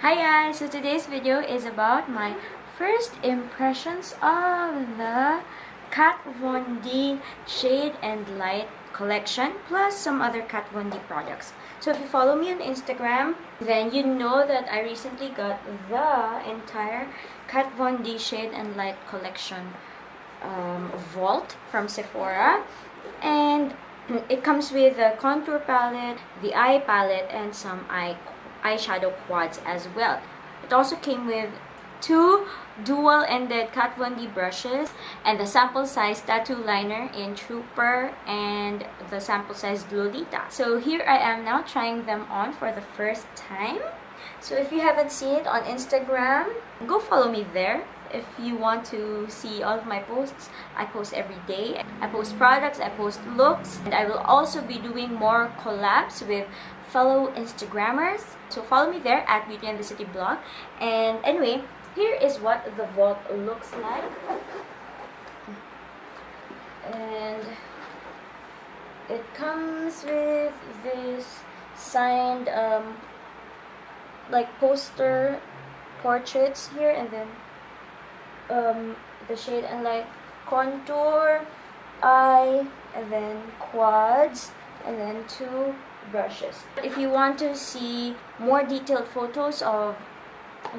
Hi guys, so today's video is about my first impressions of the Kat Von D Shade and Light collection plus some other Kat Von D products. So if you follow me on Instagram, then you know that I recently got the entire Kat Von D Shade and Light collection vault from Sephora, and it comes with the contour palette, the eye palette, and some eyeshadow quads as well. It also came with two dual-ended Kat Von D brushes and the sample size tattoo liner in Trooper and the sample size Lolita. So here I am now trying them on for the first time. So if you haven't seen it on Instagram, go follow me there. If you want to see all of my posts, I post every day. I post products, I post looks, and I will also be doing more collabs with fellow Instagrammers. So follow me there at Beauty and the City blog. And anyway, here is what the vault looks like. And it comes with this signed like poster portraits here, and then the shade and light contour, eye, and then quads, and then two brushes. If you want to see more detailed photos of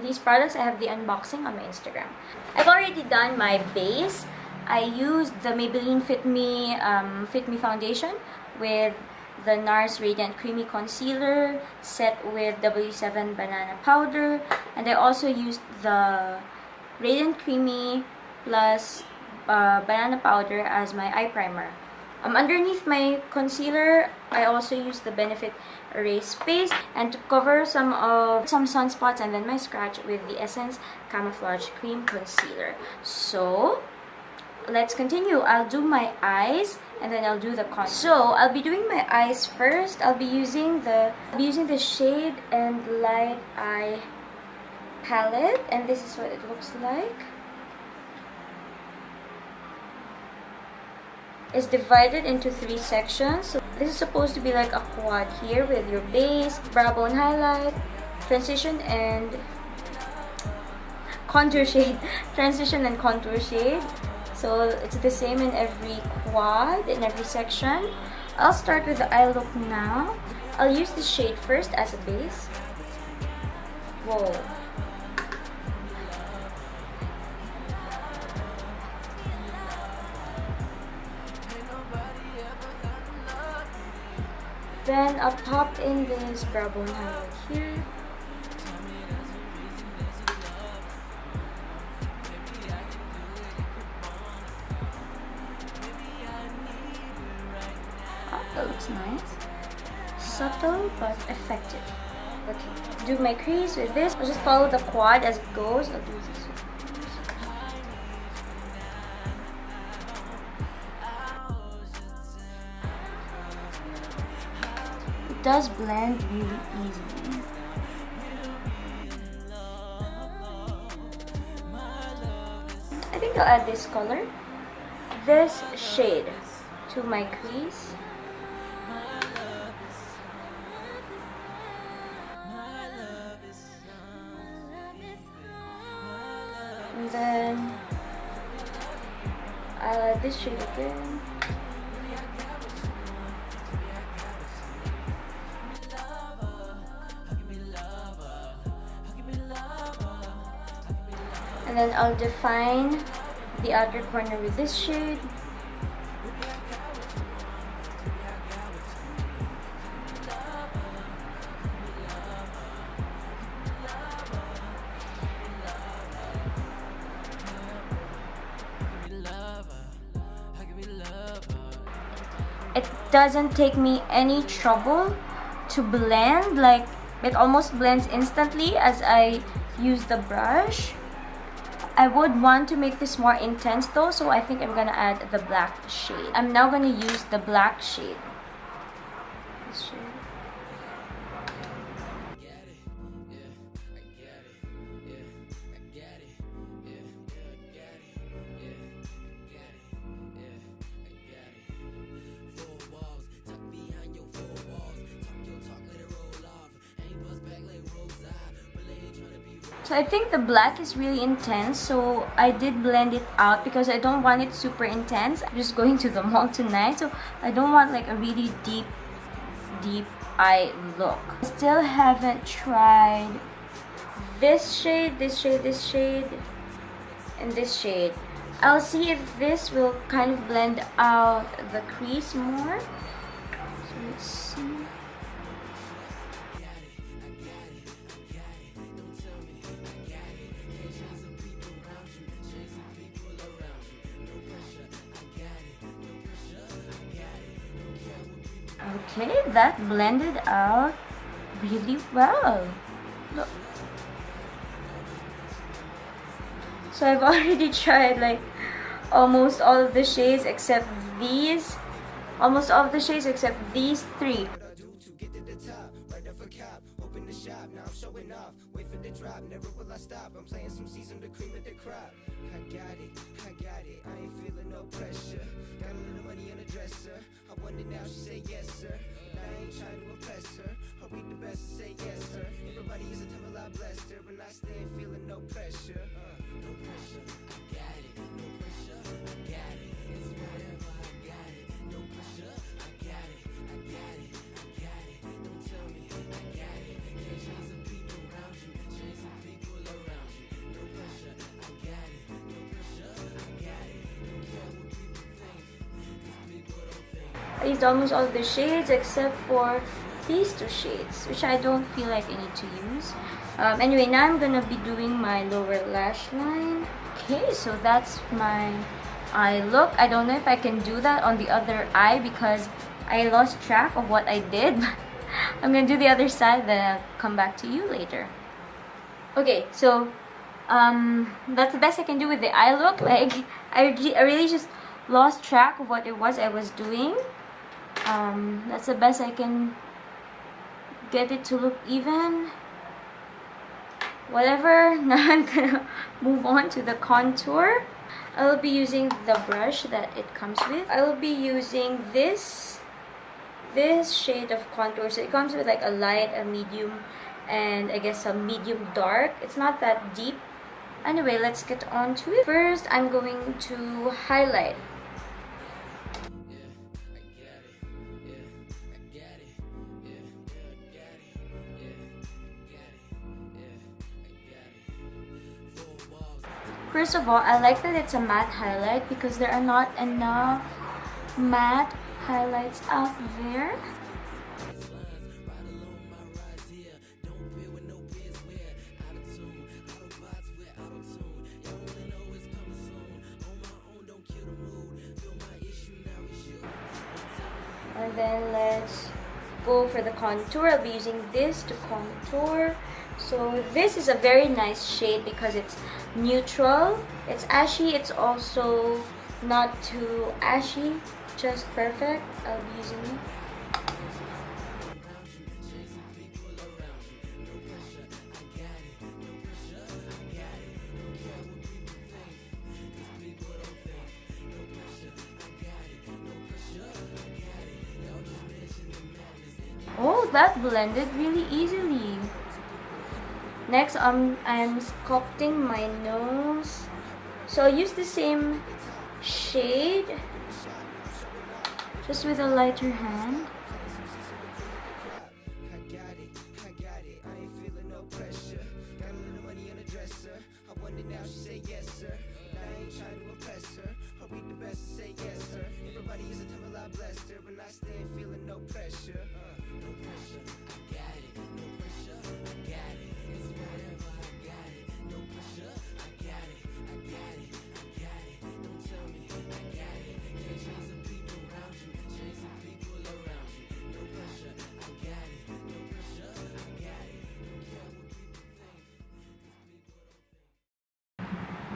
these products, I have the unboxing on my Instagram. I've already done my base. I used the Maybelline Fit Me foundation with the NARS Radiant Creamy Concealer set with W7 Banana Powder, and I also used the Radiant Creamy plus Banana Powder as my eye primer. Underneath my concealer, I also used the Benefit Erase Paste, and to cover some sunspots and then my scratch with the Essence Camouflage Cream Concealer. So let's continue. I'll do my eyes and then I'll do the contour. So I'll be doing my eyes first. I'll be using the Shade and Light Eye palette, and this is what it looks like. It's divided into 3 sections. So this is supposed to be like a quad here with your base, brow bone highlight, transition and contour shade. Transition and contour shade. So it's the same in every quad, in every section. I'll start with the eye look now. I'll use the shade first as a base. Whoa. Then I'll pop in this brow bone highlight here. Oh, that looks nice. Subtle but effective. Okay, do my crease with this. I'll just follow the quad as it goes. I'll do this. It does blend really easily. I think I'll add this color, this shade, to my crease. And then I'll add this shade again. And then I'll define the outer corner with this shade. It doesn't take me any trouble to blend, like it almost blends instantly as I use the brush. I would want to make this more intense though, so I think I'm gonna add the black shade. I'm now gonna use the black shade. This shade. So I think the black is really intense, so I did blend it out because I don't want it super intense. I'm just going to the mall tonight, so I don't want like a really deep eye look. I still haven't tried this shade, this shade, this shade, and this shade. I'll see if this will kind of blend out the crease more. So let's see. Okay, that blended out really well. Look. So I've already tried like almost all of the shades except these. Almost all of the shades except these three. I used almost all of the shades except for these two shades, which I don't feel like I need to use. Anyway, now I'm gonna be doing my lower lash line. Okay, so that's my eye look. I don't know if I can do that on the other eye because I lost track of what I did. I'm gonna do the other side, then I'll come back to you later. Okay, so that's the best I can do with the eye look. Like I really just lost track of what it was I was doing. That's the best I can get it to look even. Whatever. Now I'm gonna move on to the contour. I will be using the brush that it comes with. I will be using this shade of contour. So it comes with like a light, a medium, and I guess a medium dark. It's not that deep. Anyway, let's get on to it. First, I'm going to highlight. First of all, I like that it's a matte highlight because there are not enough matte highlights out there. And then let's go for the contour. I'll be using this to contour. So this is a very nice shade because it's neutral. It's ashy. It's also not too ashy. Just perfect. I'll be using it. Oh, that blended really easily. Next, I'm sculpting my nose. So I'll use the same shade, just with a lighter hand.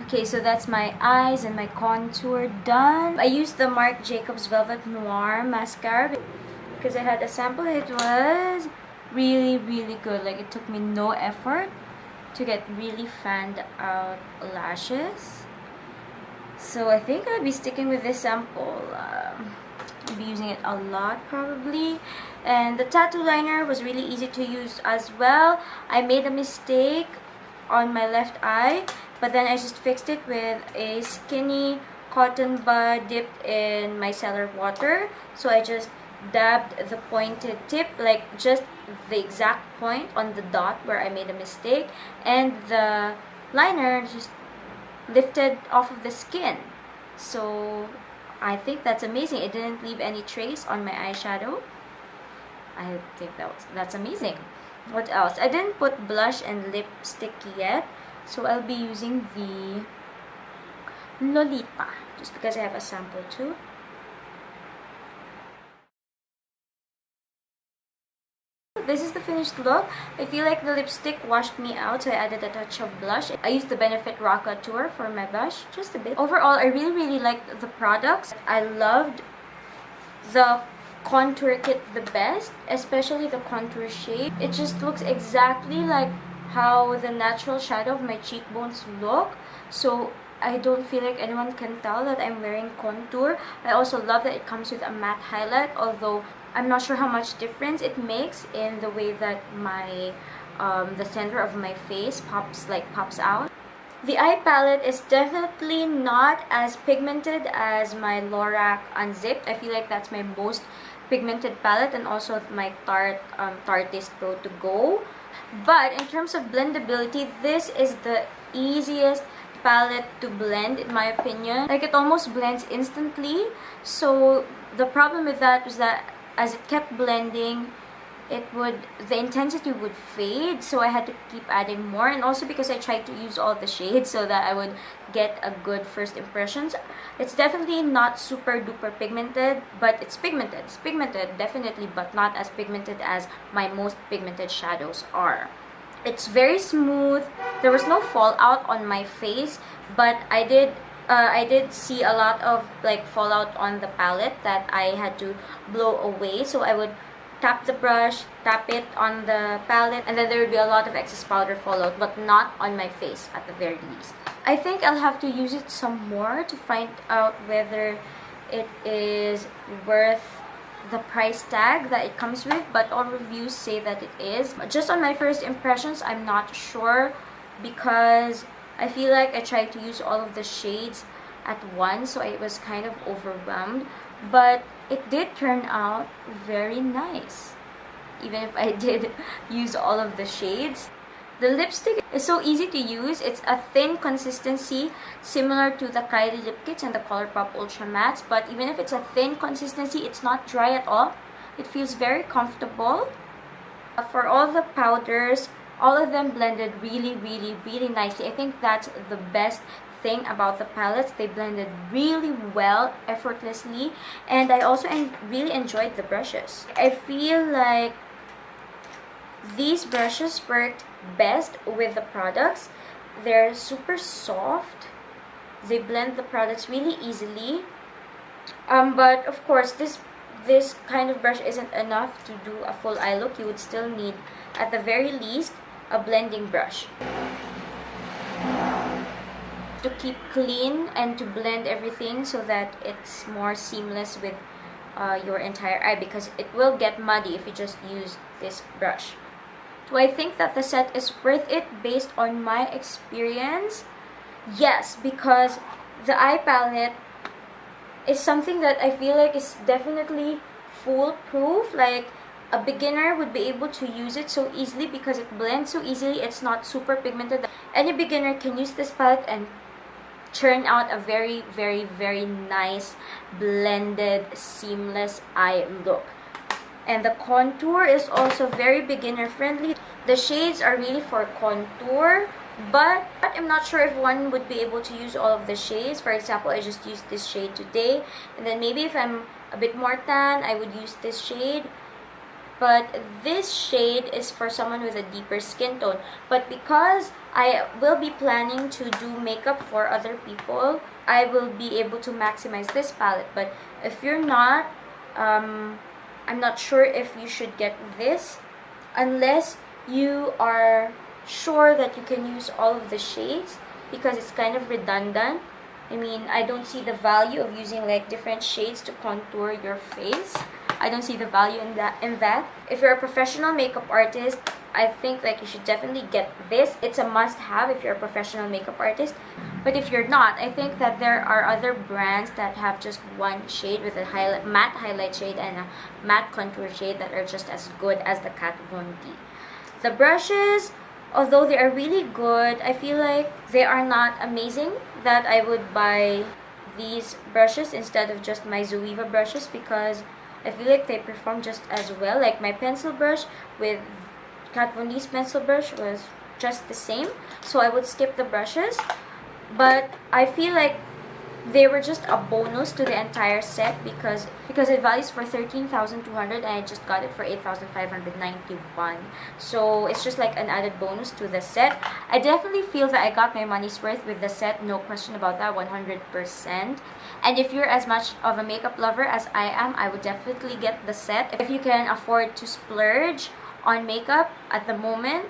Okay, so that's my eyes and my contour done. I used the Marc Jacobs Velvet Noir mascara because I had a sample. It was really, really good. Like, it took me no effort to get really fanned out lashes. So I think I'll be sticking with this sample. I'll be using it a lot probably. And the tattoo liner was really easy to use as well. I made a mistake on my left eye, but then I just fixed it with a skinny cotton bud dipped in micellar water. So I just dabbed the pointed tip, like just the exact point on the dot where I made a mistake, and the liner just lifted off of the skin. So I think that's amazing. It didn't leave any trace on my eyeshadow. I think that's amazing. What else? I didn't put blush and lipstick yet, so I'll be using the Lolita just because I have a sample too. This is the finished look. I feel like the lipstick washed me out, so I added a touch of blush. I used the Benefit Rocka Tour for my blush, just a bit. Overall, I really liked the products. I loved the contour kit the best, especially the contour shade. It just looks exactly like how the natural shadow of my cheekbones look. So I don't feel like anyone can tell that I'm wearing contour. I also love that it comes with a matte highlight, although I'm not sure how much difference it makes in the way that my the center of my face pops out. The eye palette is definitely not as pigmented as my Lorac Unzipped. I feel like that's my most pigmented palette, and also my Tarteist Pro to go. But in terms of blendability, this is the easiest palette to blend in my opinion. Like, it almost blends instantly. So the problem with that was that as it kept blending, the intensity would fade, so I had to keep adding more. And also because I tried to use all the shades so that I would get a good first impressions. It's definitely not super duper pigmented, but it's pigmented. It's pigmented definitely, but not as pigmented as my most pigmented shadows are. It's very smooth. There was no fallout on my face, but I did see a lot of like fallout on the palette that I had to blow away. So I would tap the brush, tap it on the palette, and then there would be a lot of excess powder fallout, but not on my face at the very least. I think I'll have to use it some more to find out whether it is worth the price tag that it comes with, but all reviews say that it is. Just on my first impressions, I'm not sure, because I feel like I tried to use all of the shades at once, so I was kind of overwhelmed. But it did turn out very nice, even if I did use all of the shades. The lipstick is so easy to use. It's a thin consistency, similar to the Kylie Lip Kits and the Colourpop Ultra Mattes. But even if it's a thin consistency, it's not dry at all. It feels very comfortable. For all the powders, all of them blended really nicely. I think that's the best thing about the palettes. They blended really well, effortlessly. And I also really enjoyed the brushes. I feel like these brushes worked best with the products. They're super soft. They blend the products really easily. But of course, this kind of brush isn't enough to do a full eye look. You would still need, at the very least, a blending brush to keep clean and to blend everything so that it's more seamless with your entire eye, because it will get muddy if you just use this brush. Do I think that the set is worth it based on my experience? Yes, because the eye palette is something that I feel like is definitely foolproof. Like, a beginner would be able to use it so easily because it blends so easily. It's not super pigmented. Any beginner can use this palette and churn out a very nice blended seamless eye look. And the contour is also very beginner friendly. The shades are really for contour, but I'm not sure if one would be able to use all of the shades. For example, I just used this shade today, and then maybe if I'm a bit more tan, I would use this shade. But this shade is for someone with a deeper skin tone. But because I will be planning to do makeup for other people, I will be able to maximize this palette. But if you're not, I'm not sure if you should get this unless you are sure that you can use all of the shades, because it's kind of redundant. I mean, I don't see the value of using like different shades to contour your face. I don't see the value in that. If you're a professional makeup artist, I think like you should definitely get this. It's a must-have if you're a professional makeup artist. But if you're not, I think that there are other brands that have just one shade with a matte highlight shade and a matte contour shade that are just as good as the Kat Von D. The brushes, although they are really good, I feel like they are not amazing, that I would buy these brushes instead of just my Zoeva brushes, because I feel like they perform just as well. Like my pencil brush with Kat Von D's pencil brush was just the same, so I would skip the brushes. But I feel like they were just a bonus to the entire set because it values for 13,200 and I just got it for 8,591. So it's just like an added bonus to the set. I definitely feel that I got my money's worth with the set, no question about that, 100%. And if you're as much of a makeup lover as I am, I would definitely get the set if you can afford to splurge on makeup at the moment.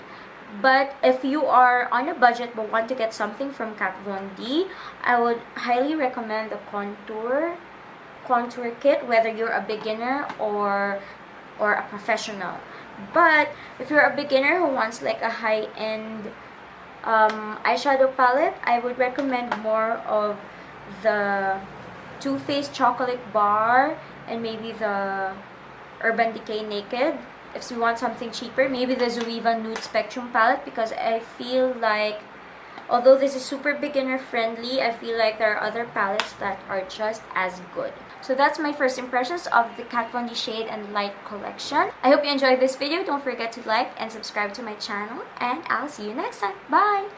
But if you are on a budget but want to get something from Kat Von D, I would highly recommend the contour kit, whether you're a beginner or a professional. But if you're a beginner who wants like a high-end eyeshadow palette, I would recommend more of the Too Faced Chocolate Bar and maybe the Urban Decay Naked. If you want something cheaper, maybe the Zoeva Nude Spectrum palette, because I feel like although this is super beginner friendly, I feel like there are other palettes that are just as good. So that's my first impressions of the Kat Von D Shade and Light collection. I hope you enjoyed this video. Don't forget to like and subscribe to my channel, and I'll see you next time. Bye!